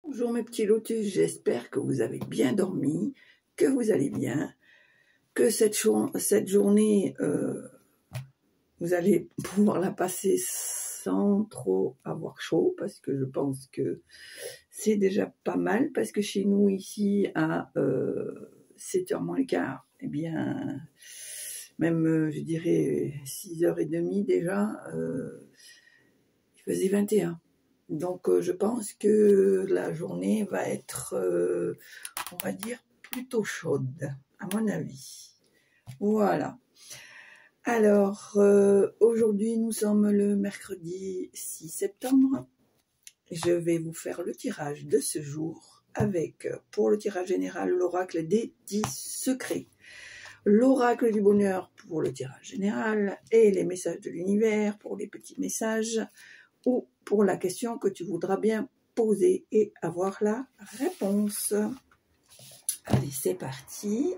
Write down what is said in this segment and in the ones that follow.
Bonjour mes petits lotus, j'espère que vous avez bien dormi, que vous allez bien, que cette journée, vous allez pouvoir la passer sans trop avoir chaud, parce que je pense que c'est déjà pas mal, parce que chez nous ici à 7h moins le quart, eh bien, même je dirais 6h30 déjà, il faisait 21. Donc, je pense que la journée va être, on va dire, plutôt chaude, à mon avis. Voilà. Alors, aujourd'hui, nous sommes le mercredi 6 septembre. Je vais vous faire le tirage de ce jour avec, pour le tirage général, l'oracle des 10 secrets. L'oracle du bonheur pour le tirage général et les messages de l'univers pour les petits messages ou pour la question que tu voudras bien poser et avoir la réponse. Allez, c'est parti.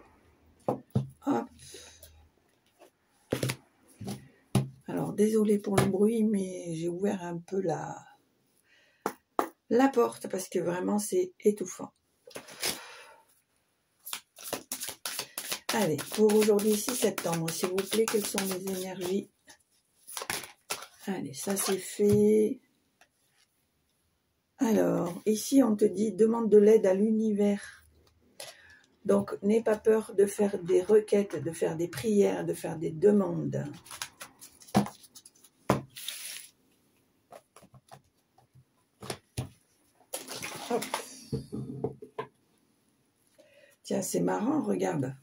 Hop. Alors, désolé pour le bruit, mais j'ai ouvert un peu la porte parce que vraiment, c'est étouffant. Allez, pour aujourd'hui, 6 septembre, s'il vous plaît, quelles sont les énergies? Allez, ça c'est fait. Alors, ici, on te dit, demande de l'aide à l'univers. Donc, n'aie pas peur de faire des requêtes, de faire des prières, de faire des demandes. Hop. Tiens, c'est marrant, regarde.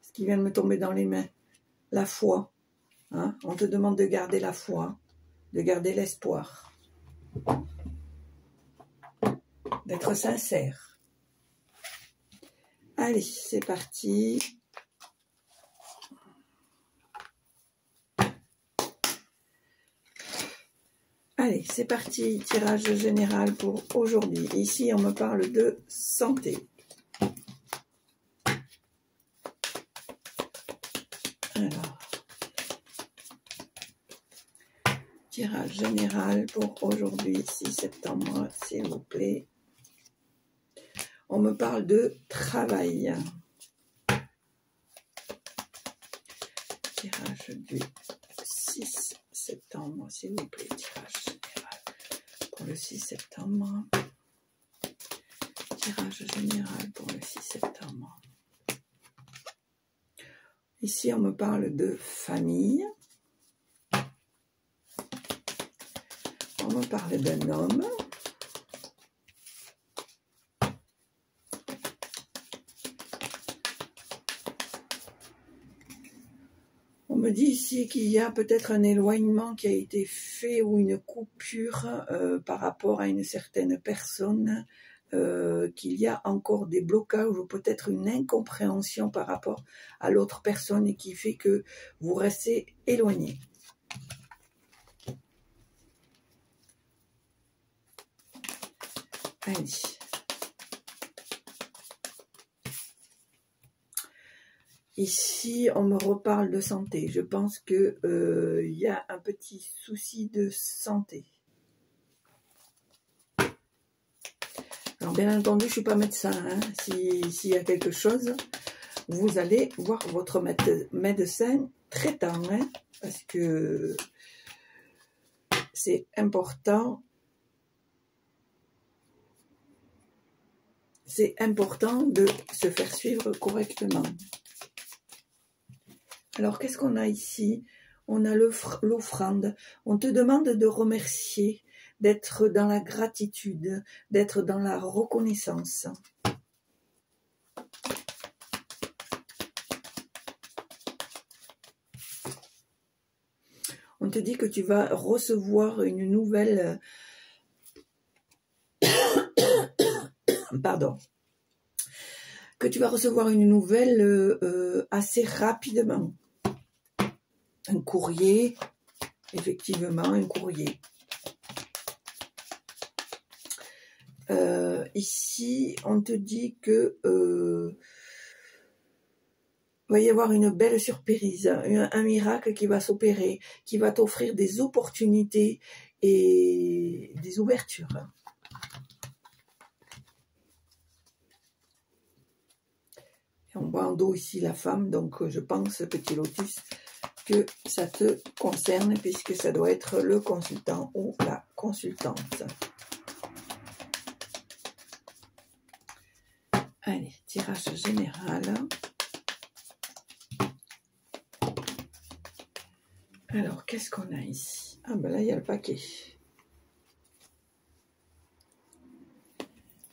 Ce qui vient de me tomber dans les mains. La foi. Hein? On te demande de garder la foi, de garder l'espoir. D'être sincère. Allez, c'est parti. Allez, c'est parti. Tirage général pour aujourd'hui. Ici, on me parle de santé. Alors, tirage général pour aujourd'hui, 6 septembre, s'il vous plaît. On me parle de travail. Tirage du 6 septembre, s'il vous plaît. Tirage général pour le 6 septembre. Tirage général pour le 6 septembre. Ici, on me parle de famille. On me parle d'un homme. On me dit ici qu'il y a peut-être un éloignement qui a été fait ou une coupure par rapport à une certaine personne, qu'il y a encore des blocages ou peut-être une incompréhension par rapport à l'autre personne et qui fait que vous restez éloigné. Allez. Ici, on me reparle de santé. Je pense que y a un petit souci de santé. Alors, bien entendu, je ne suis pas médecin. Hein. S'il y a quelque chose, vous allez voir votre médecin traitant. Hein, parce que c'est important. C'est important de se faire suivre correctement. Alors, qu'est-ce qu'on a ici? On a l'offrande. On te demande de remercier, d'être dans la gratitude, d'être dans la reconnaissance. On te dit que tu vas recevoir une nouvelle... Pardon. Que tu vas recevoir une nouvelle assez rapidement. Un courrier, effectivement, un courrier. Ici, on te dit que va y avoir une belle surprise, un miracle qui va s'opérer, qui va t'offrir des opportunités et des ouvertures. On voit en dos ici la femme, donc je pense, petit lotus, que ça te concerne puisque ça doit être le consultant ou la consultante. Allez, tirage général. Alors, qu'est-ce qu'on a ici? Ah ben là, il y a le paquet.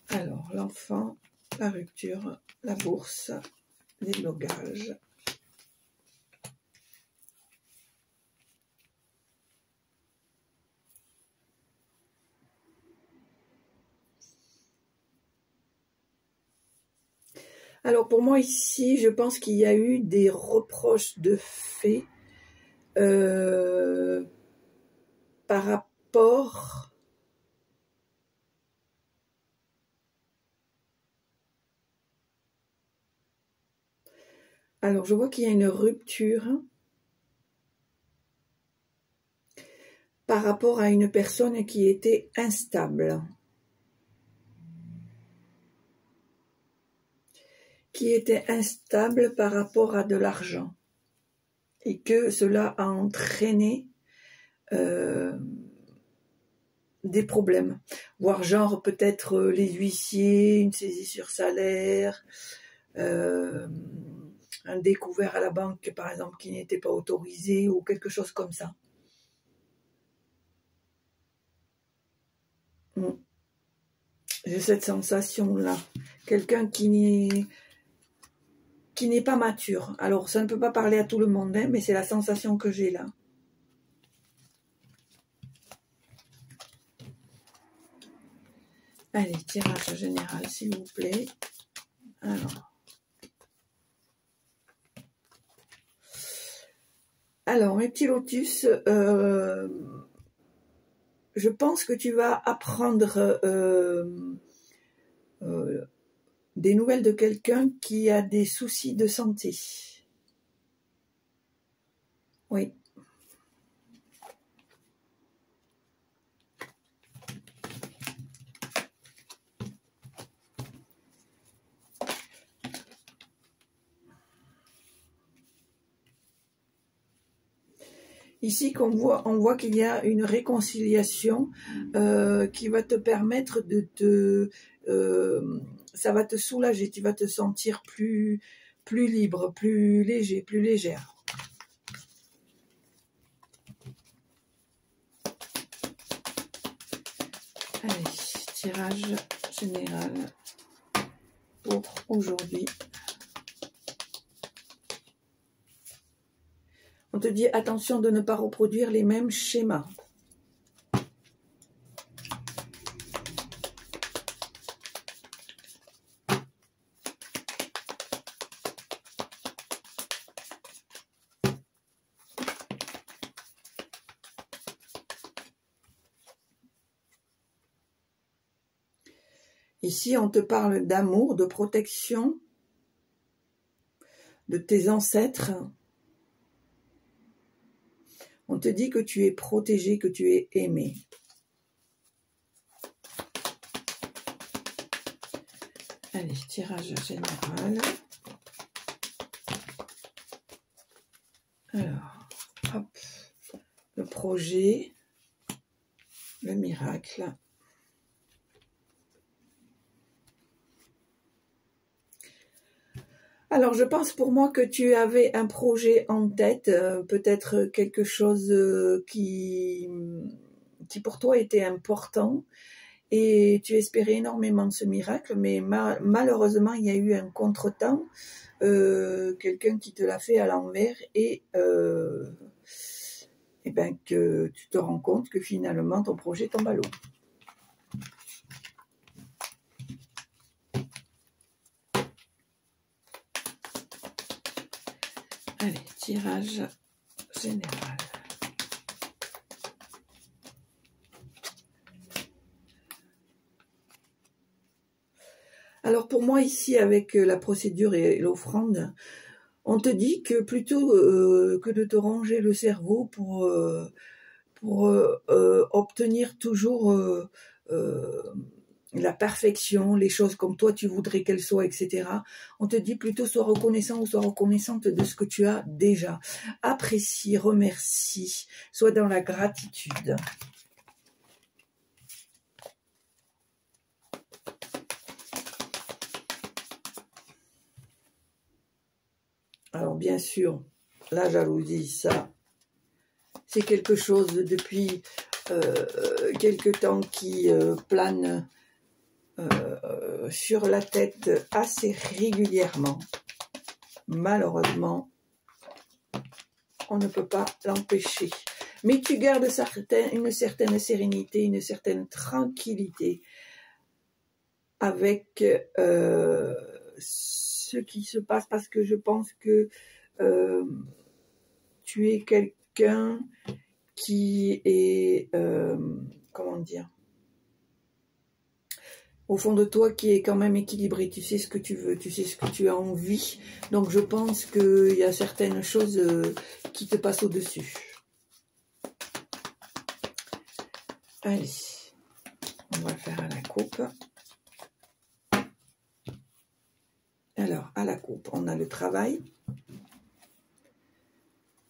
Alors, l'enfant, la rupture, la bourse, l'élogage. Alors, pour moi, ici, je pense qu'il y a eu des reproches de fait par rapport alors je vois qu'il y a une rupture par rapport à une personne qui était instable, par rapport à de l'argent et que cela a entraîné des problèmes, voire genre peut-être les huissiers, une saisie sur salaire, un découvert à la banque par exemple qui n'était pas autorisé ou quelque chose comme ça. J'ai cette sensation là, quelqu'un qui n'est pas mature. Alors ça ne peut pas parler à tout le monde, hein, mais c'est la sensation que j'ai là. Allez, tirage général, s'il vous plaît. Alors mes petits lotus, je pense que tu vas apprendre des nouvelles de quelqu'un qui a des soucis de santé. Oui. Ici, on voit qu'il y a une réconciliation qui va te permettre ça va te soulager, tu vas te sentir plus libre, plus léger, plus légère. Allez, tirage général pour aujourd'hui. On te dit attention de ne pas reproduire les mêmes schémas. Ici, on te parle d'amour, de protection, de tes ancêtres. On te dit que tu es protégé, que tu es aimé. Allez, tirage général. Alors, hop, le projet, le miracle. Alors, je pense pour moi que tu avais un projet en tête, peut-être quelque chose qui pour toi était important et tu espérais énormément ce miracle, mais malheureusement, il y a eu un contretemps, quelqu'un qui te l'a fait à l'envers et ben que tu te rends compte que finalement, ton projet tombe à l'eau. Allez, tirage général. Alors pour moi ici, avec la procédure et l'offrande, on te dit que plutôt que de te ranger le cerveau pour obtenir toujours la perfection, les choses comme toi tu voudrais qu'elles soient, etc. On te dit plutôt sois reconnaissant ou sois reconnaissante de ce que tu as déjà. Apprécie, remercie, sois dans la gratitude. Alors bien sûr, la jalousie, ça, c'est quelque chose depuis quelque temps qui plane sur la tête assez régulièrement. Malheureusement, on ne peut pas l'empêcher. Mais tu gardes une certaine sérénité, une certaine tranquillité avec ce qui se passe, parce que je pense que tu es quelqu'un qui est, comment dire, au fond de toi, qui est quand même équilibré. Tu sais ce que tu veux, tu sais ce que tu as envie. Donc je pense qu'il y a certaines choses qui te passent au-dessus. Allez, on va le faire à la coupe. Alors, à la coupe, on a le travail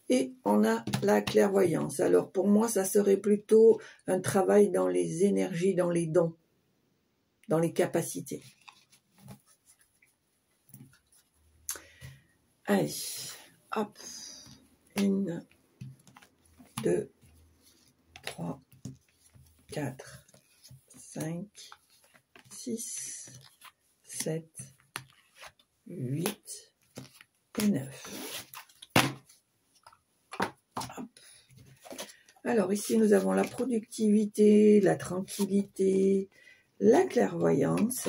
et on a la clairvoyance. Alors, pour moi, ça serait plutôt un travail dans les énergies, dans les dons, dans les capacités. Allez, hop, 1, 2, 3, 4, 5, 6, 7, 8 et 9. Hop. Alors ici, nous avons la productivité, la tranquillité, la clairvoyance,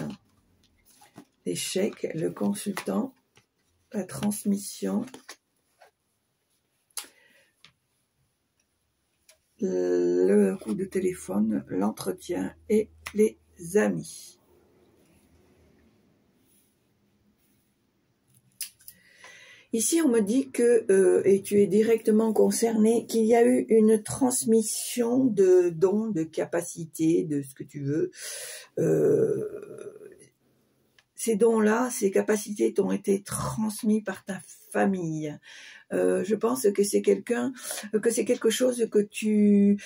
l'échec, le consultant, la transmission, le coup de téléphone, l'entretien et les amis. Ici, on me dit que, et tu es directement concerné, qu'il y a eu une transmission de dons, de capacités, de ce que tu veux. Ces dons-là, ces capacités t'ont été transmis par ta famille. Je pense que c'est quelque chose que tu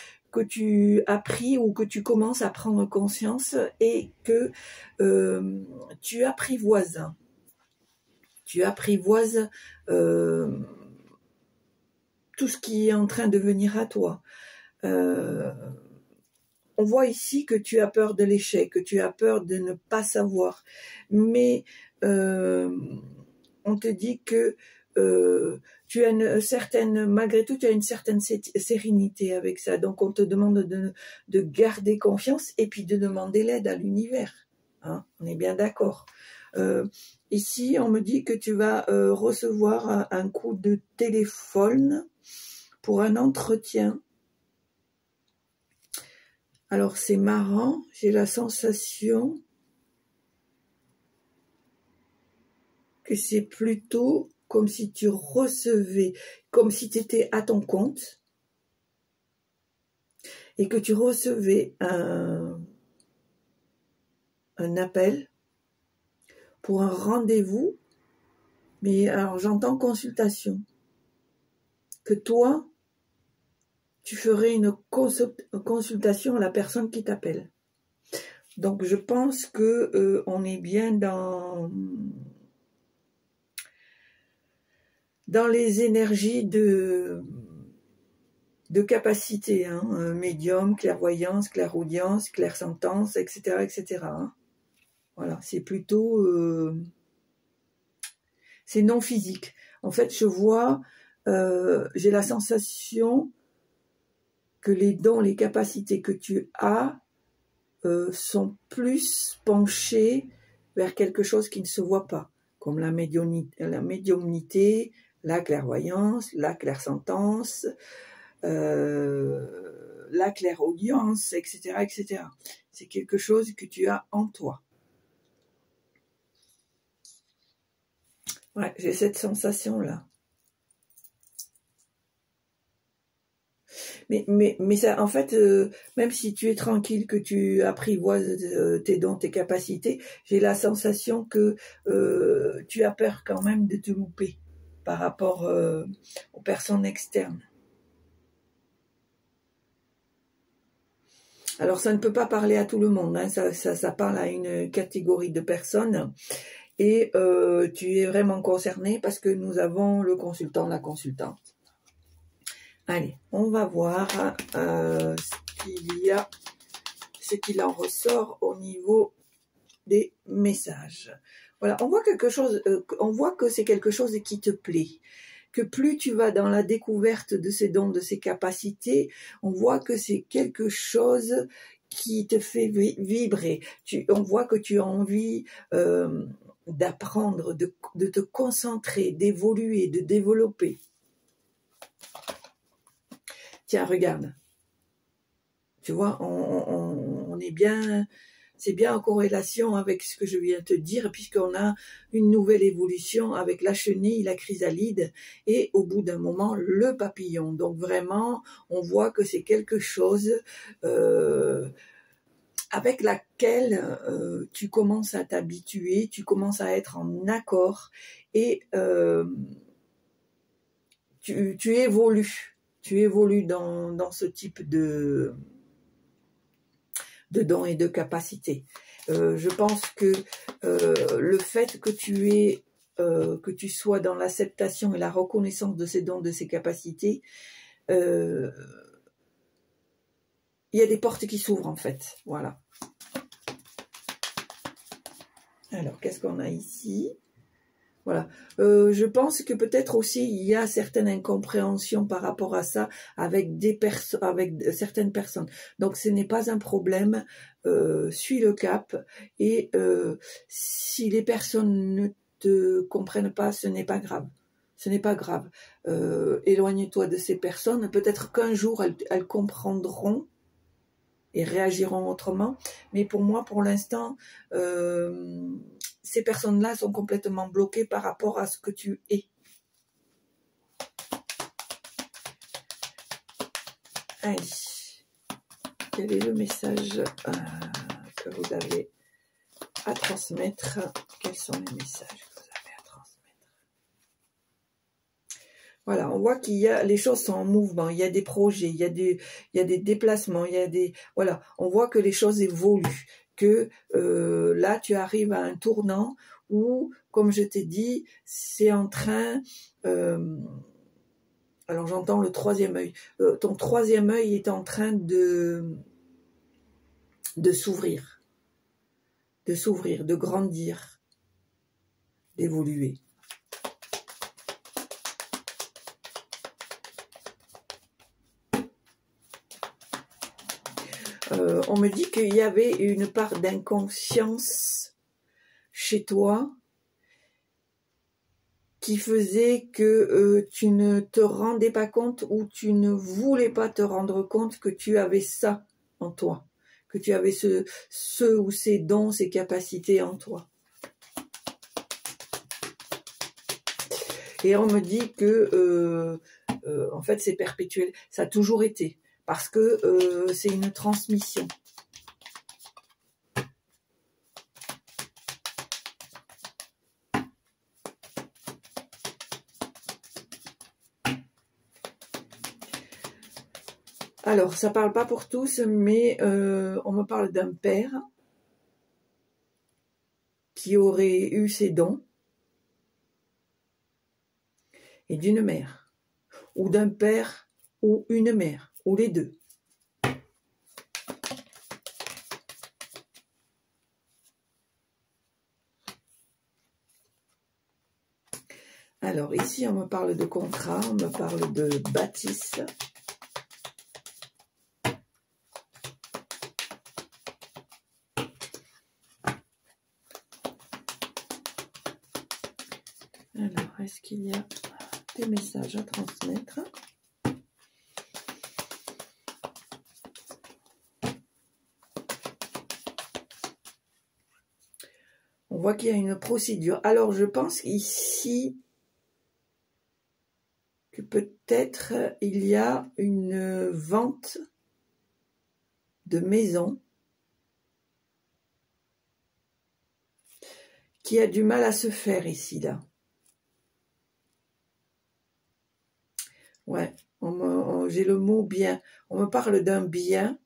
as pris ou que tu commences à prendre conscience et que tu apprivoises. Tu apprivoises tout ce qui est en train de venir à toi. On voit ici que tu as peur de l'échec, que tu as peur de ne pas savoir. Mais on te dit que tu as malgré tout, tu as une certaine sérénité avec ça. Donc on te demande de garder confiance et puis de demander l'aide à l'univers. Hein, on est bien d'accord. Ici, on me dit que tu vas recevoir un coup de téléphone pour un entretien. Alors, c'est marrant, j'ai la sensation que c'est plutôt comme si tu recevais, comme si tu étais à ton compte et que tu recevais un appel pour un rendez-vous, mais alors j'entends consultation, que toi, tu ferais une consultation à la personne qui t'appelle. Donc je pense que on est bien dans les énergies de capacité, hein, médium, clairvoyance, clairaudience, clairsentence, etc., etc. Hein. Voilà, c'est plutôt c'est non physique. En fait, je vois, j'ai la sensation que les dons, les capacités que tu as sont plus penchés vers quelque chose qui ne se voit pas, comme la médiumnité, la clairvoyance, la clairsentence, la clairaudience, etc., etc. C'est quelque chose que tu as en toi. Ouais, j'ai cette sensation-là. Mais ça, en fait, même si tu es tranquille, que tu apprivoises tes dons, tes capacités, j'ai la sensation que tu as peur quand même de te louper par rapport aux personnes externes. Alors, ça ne peut pas parler à tout le monde, hein, ça parle à une catégorie de personnes. Et tu es vraiment concerné parce que nous avons le consultant, la consultante. Allez, on va voir ce qu'il en ressort au niveau des messages. Voilà, on voit quelque chose, on voit que c'est quelque chose qui te plaît. Que plus tu vas dans la découverte de ces dons, de ces capacités, on voit que c'est quelque chose qui te fait vibrer. On voit que tu as envie d'apprendre, de te concentrer, d'évoluer, de développer. Tiens, regarde. Tu vois, on est bien, c'est bien en corrélation avec ce que je viens de te dire, puisqu'on a une nouvelle évolution avec la chenille, la chrysalide, et au bout d'un moment, le papillon. Donc vraiment, on voit que c'est quelque chose avec laquelle tu commences à t'habituer, tu commences à être en accord, et tu évolues. Tu évolues dans ce type de dons et de capacités. Je pense que le fait que tu sois dans l'acceptation et la reconnaissance de ces dons, de ces capacités, il y a des portes qui s'ouvrent en fait. Voilà. Alors, qu'est-ce qu'on a ici? Voilà. Je pense que peut-être aussi il y a certaines incompréhensions par rapport à ça avec certaines personnes. Donc ce n'est pas un problème. Suis le cap et si les personnes ne te comprennent pas, ce n'est pas grave. Ce n'est pas grave. Éloigne-toi de ces personnes. Peut-être qu'un jour elles comprendront et réagiront autrement. Mais pour moi, pour l'instant, ces personnes-là sont complètement bloquées par rapport à ce que tu es. Allez, quel est le message que vous avez à transmettre? Quels sont les messages que vous avez à transmettre? Voilà, on voit qu'il y a, les choses sont en mouvement, il y a des projets, il y a des déplacements, il y a des, voilà, on voit que les choses évoluent, que là tu arrives à un tournant où, comme je t'ai dit, c'est en train, alors j'entends le troisième œil, ton troisième œil est en train de s'ouvrir, de grandir, d'évoluer. On me dit qu'il y avait une part d'inconscience chez toi qui faisait que tu ne te rendais pas compte ou tu ne voulais pas te rendre compte que tu avais ça en toi, que tu avais ce ou ces dons, ces capacités en toi. Et on me dit que en fait c'est perpétuel, ça a toujours été. Parce que c'est une transmission. Alors, ça parle pas pour tous, mais on me parle d'un père qui aurait eu ses dons et d'une mère, ou d'un père ou une mère, ou les deux. Alors ici, on me parle de contrat, on me parle de bâtisse. Alors, est-ce qu'il y a des messages à transmettre? On voit qu'il y a une procédure. Alors, je pense ici que peut-être il y a une vente de maison qui a du mal à se faire ici, là. Ouais, j'ai le mot bien. On me parle d'un bien.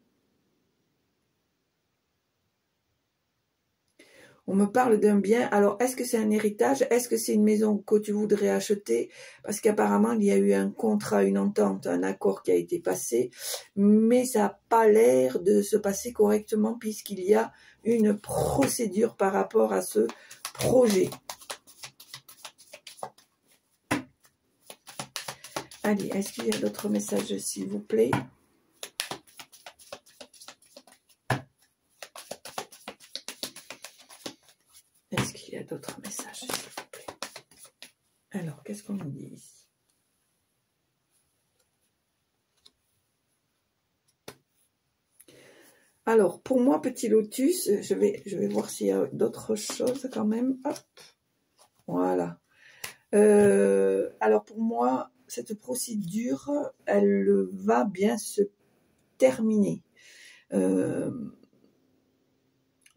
On me parle d'un bien. Alors, est-ce que c'est un héritage? Est-ce que c'est une maison que tu voudrais acheter? Parce qu'apparemment, il y a eu un contrat, une entente, un accord qui a été passé, mais ça n'a pas l'air de se passer correctement puisqu'il y a une procédure par rapport à ce projet. Allez, est-ce qu'il y a d'autres messages, s'il vous plaît? Est-ce qu'il y a d'autres messages, s'il vous plaît? Alors, qu'est-ce qu'on nous dit ici? Alors, pour moi, petit lotus, je vais voir s'il y a d'autres choses quand même. Hop, voilà. Alors, pour moi, cette procédure, elle va bien se terminer.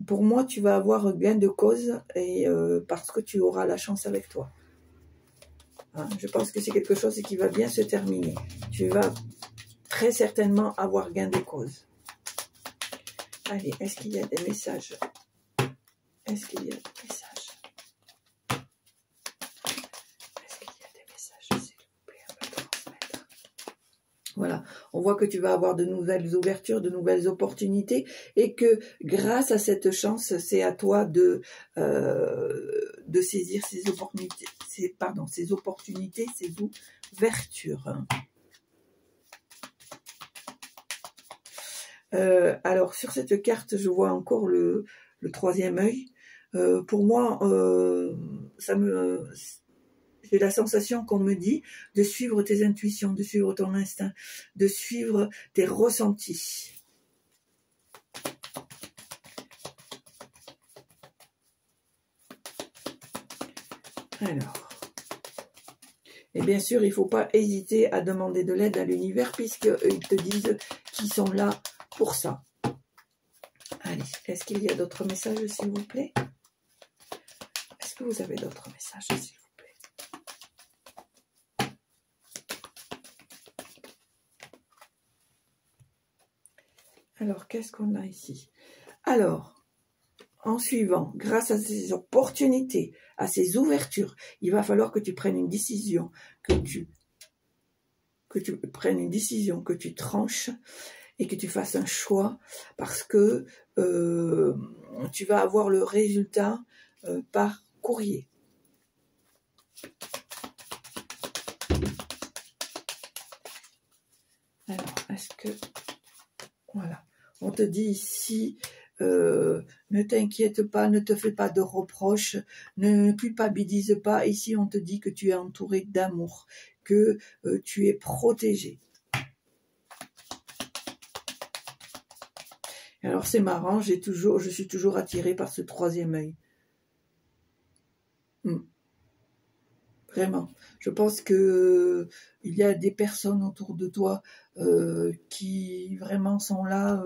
Pour moi, tu vas avoir gain de cause et parce que tu auras la chance avec toi. Hein, je pense que c'est quelque chose qui va bien se terminer. Tu vas très certainement avoir gain de cause. Allez, est-ce qu'il y a des messages? Est-ce qu'il y a des messages? Est-ce qu'il y a des messages, s'il vous plaît, à me transmettre? Voilà, on voit que tu vas avoir de nouvelles ouvertures, de nouvelles opportunités et que grâce à cette chance, c'est à toi de saisir ces opportunités, ces ouvertures. Alors, sur cette carte, je vois encore le troisième œil. Pour moi, j'ai la sensation qu'on me dit de suivre tes intuitions, de suivre ton instinct, de suivre tes ressentis. Alors, et bien sûr, il ne faut pas hésiter à demander de l'aide à l'univers puisqu'ils te disent qu'ils sont là pour ça. Allez, est-ce qu'il y a d'autres messages, s'il vous plaît? Est-ce que vous avez d'autres messages, s'il vous plaît? Alors, qu'est-ce qu'on a ici? Alors, en suivant, grâce à ces opportunités, à ces ouvertures, il va falloir que tu prennes une décision, que tu prennes une décision, que tu tranches et que tu fasses un choix parce que tu vas avoir le résultat par courrier. Alors, est-ce que... Voilà. On te dit ici, ne t'inquiète pas, ne te fais pas de reproches, ne culpabilise pas. Ici, on te dit que tu es entouré d'amour, que tu es protégé. Alors, c'est marrant, je suis toujours attirée par ce troisième œil. Vraiment. Je pense que il y a des personnes autour de toi qui vraiment sont là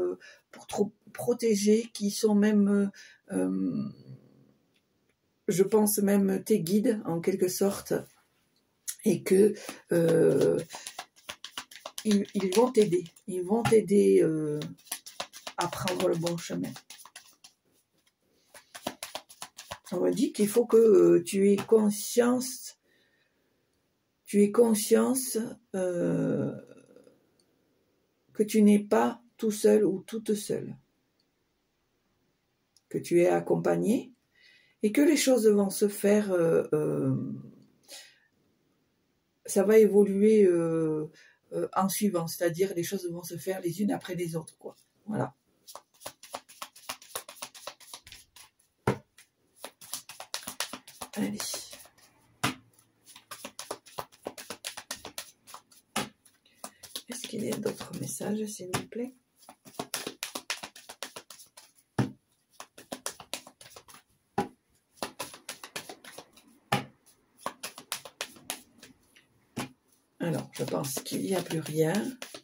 pour te protéger, qui sont même, je pense même tes guides en quelque sorte, et que ils vont t'aider. Ils vont t'aider à prendre le bon chemin. On m'a dit qu'il faut que tu aies conscience. Tu aies conscience que tu n'es pas tout seul ou toute seule, que tu es accompagné et que les choses vont se faire, ça va évoluer en suivant, c'est-à-dire les choses vont se faire les unes après les autres, quoi. Voilà. Allez. Est-ce qu'il y a d'autres messages, s'il vous plaît? Alors, je pense qu'il n'y a plus rien.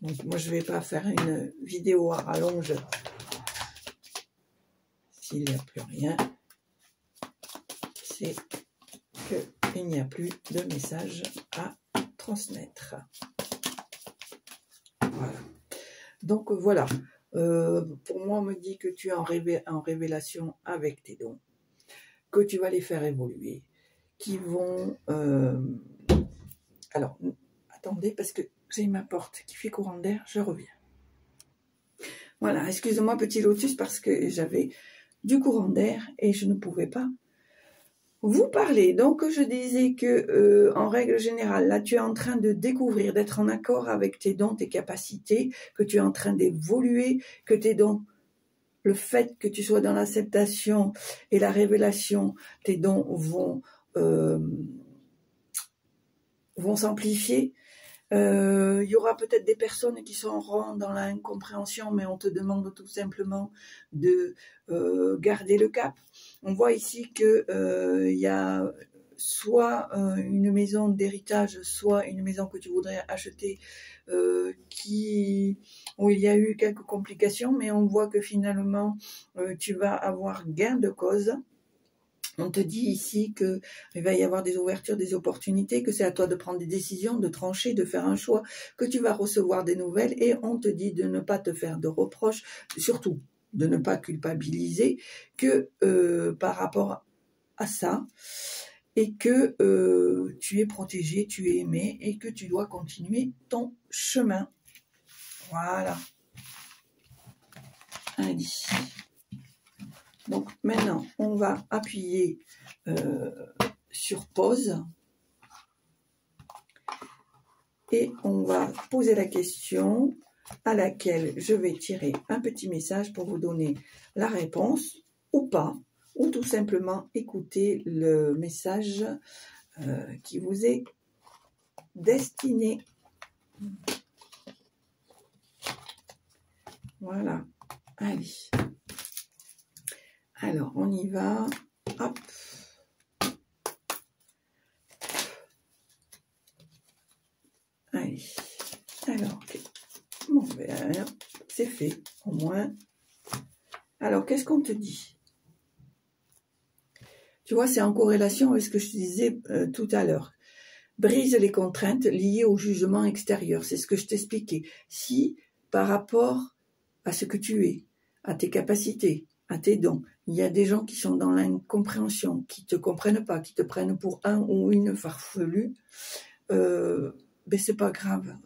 Donc, moi, je ne vais pas faire une vidéo à rallonge s'il n'y a plus rien. C'est qu'il n'y a plus de message à transmettre. Voilà. Donc, voilà. Pour moi, on me dit que tu es en révélation avec tes dons, que tu vas les faire évoluer, qui vont... Alors, attendez, parce que j'ai ma porte qui fait courant d'air, je reviens. Voilà, excusez-moi petit lotus, parce que j'avais du courant d'air et je ne pouvais pas vous parler. Donc, je disais que, en règle générale, là, tu es en train de découvrir, d'être en accord avec tes dons, tes capacités, que tu es en train d'évoluer, que tes dons, le fait que tu sois dans l'acceptation et la révélation, tes dons vont s'amplifier. Il y aura peut-être des personnes qui seront dans l'incompréhension, mais on te demande tout simplement de garder le cap. On voit ici que il y a soit une maison d'héritage, soit une maison que tu voudrais acheter où il y a eu quelques complications, mais on voit que finalement tu vas avoir gain de cause. On te dit ici qu'il va y avoir des ouvertures, des opportunités, que c'est à toi de prendre des décisions, de trancher, de faire un choix, que tu vas recevoir des nouvelles, et on te dit de ne pas te faire de reproches, surtout de ne pas culpabiliser que par rapport à ça, et que tu es protégé, tu es aimé, et que tu dois continuer ton chemin. Voilà. Allez. Donc maintenant, on va appuyer sur pause et on va poser la question à laquelle je vais tirer un petit message pour vous donner la réponse ou pas, ou tout simplement écouter le message qui vous est destiné. Voilà, allez. Alors, on y va. Hop. Allez. Alors, bon, ben, c'est fait, au moins. Alors, qu'est-ce qu'on te dit? Tu vois, c'est en corrélation avec ce que je te disais tout à l'heure. Brise les contraintes liées au jugement extérieur. C'est ce que je t'expliquais. Si, par rapport à ce que tu es, à tes capacités, à tes dons, il y a des gens qui sont dans l'incompréhension, qui te comprennent pas, qui te prennent pour un ou une farfelue, ben c'est pas grave.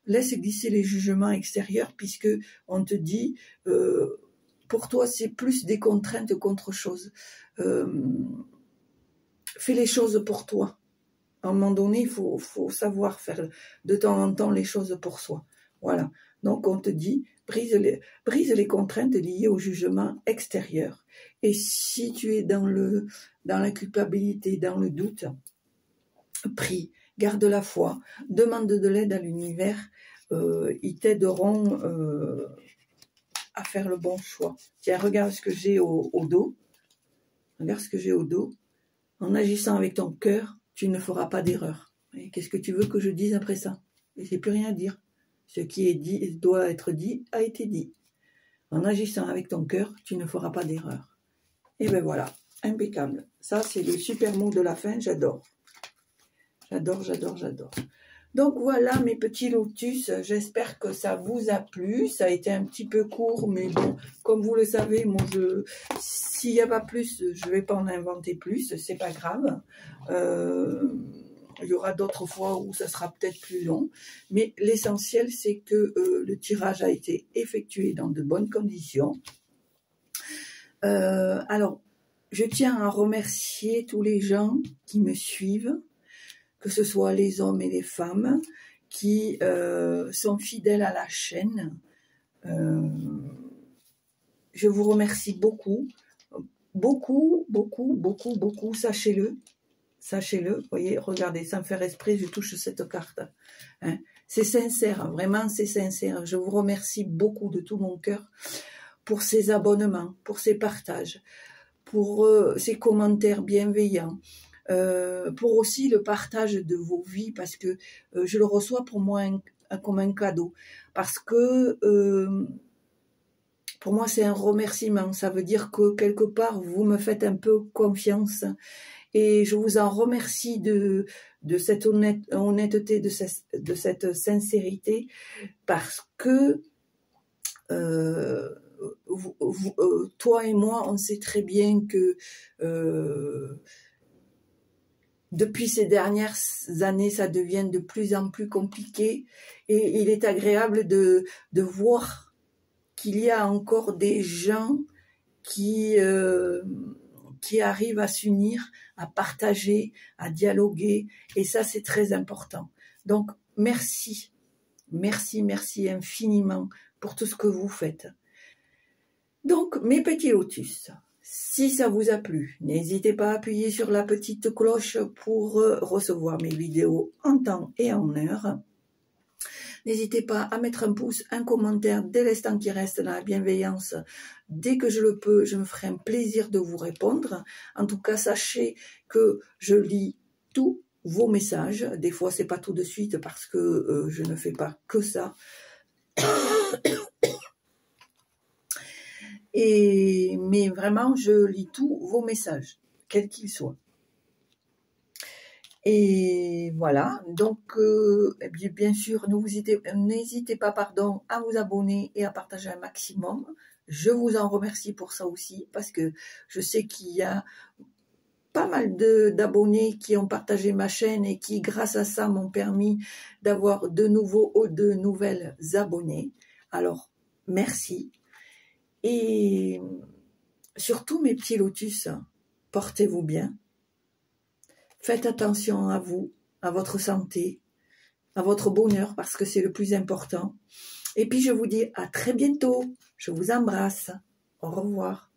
Laisse glisser les jugements extérieurs, puisque on te dit, pour toi c'est plus des contraintes qu'autre chose. Fais les choses pour toi. À un moment donné, il faut savoir faire de temps en temps les choses pour soi. Voilà. Donc on te dit, brise les contraintes liées au jugement extérieur. Et si tu es dans la culpabilité, dans le doute, prie, garde la foi, demande de l'aide à l'univers, ils t'aideront à faire le bon choix. Tiens, regarde ce que j'ai au dos. Regarde ce que j'ai au dos. En agissant avec ton cœur, tu ne feras pas d'erreur. Et qu'est-ce que tu veux que je dise après ça? J'ai plus rien à dire. Ce qui est dit, doit être dit, a été dit. En agissant avec ton cœur, tu ne feras pas d'erreur. Et ben voilà, impeccable. Ça, c'est le super mot de la fin, j'adore. J'adore, j'adore, j'adore. Donc voilà mes petits lotus, j'espère que ça vous a plu. Ça a été un petit peu court, mais bon, comme vous le savez, moi s'il n'y a pas plus, je ne vais pas en inventer plus, c'est pas grave. Il y aura d'autres fois où ça sera peut-être plus long, mais l'essentiel c'est que le tirage a été effectué dans de bonnes conditions. Alors, je tiens à remercier tous les gens qui me suivent, que ce soit les hommes et les femmes, qui sont fidèles à la chaîne. Je vous remercie beaucoup, beaucoup, beaucoup, beaucoup, beaucoup, sachez-le. Sachez-le, vous voyez, regardez, sans faire esprit, je touche cette carte. Hein. C'est sincère, hein, vraiment c'est sincère. Je vous remercie beaucoup de tout mon cœur pour ces abonnements, pour ces partages, pour ces commentaires bienveillants. pour aussi le partage de vos vies, parce que je le reçois pour moi comme un cadeau, parce que pour moi c'est un remerciement, ça veut dire que quelque part vous me faites un peu confiance, et je vous en remercie de cette honnêteté, de cette sincérité, parce que toi et moi, on sait très bien que depuis ces dernières années, ça devient de plus en plus compliqué, et il est agréable de voir qu'il y a encore des gens qui arrivent à s'unir, à partager, à dialoguer, et ça c'est très important. Donc merci, merci, merci infiniment pour tout ce que vous faites. Donc mes petits lotus, si ça vous a plu, n'hésitez pas à appuyer sur la petite cloche pour recevoir mes vidéos en temps et en heure. N'hésitez pas à mettre un pouce, un commentaire dès l'instant qui reste dans la bienveillance. Dès que je le peux, je me ferai un plaisir de vous répondre. En tout cas, sachez que je lis tous vos messages. Des fois, c'est pas tout de suite parce que je ne fais pas que ça. Mais vraiment, je lis tous vos messages, quels qu'ils soient. Et voilà, donc bien sûr, n'hésitez pas à vous abonner et à partager un maximum. Je vous en remercie pour ça aussi, parce que je sais qu'il y a pas mal d'abonnés qui ont partagé ma chaîne et qui, grâce à ça, m'ont permis d'avoir de nouvelles abonnés. Alors, merci. Et surtout, mes petits lotus, portez-vous bien. Faites attention à vous, à votre santé, à votre bonheur, parce que c'est le plus important. Et puis, je vous dis à très bientôt. Je vous embrasse. Au revoir.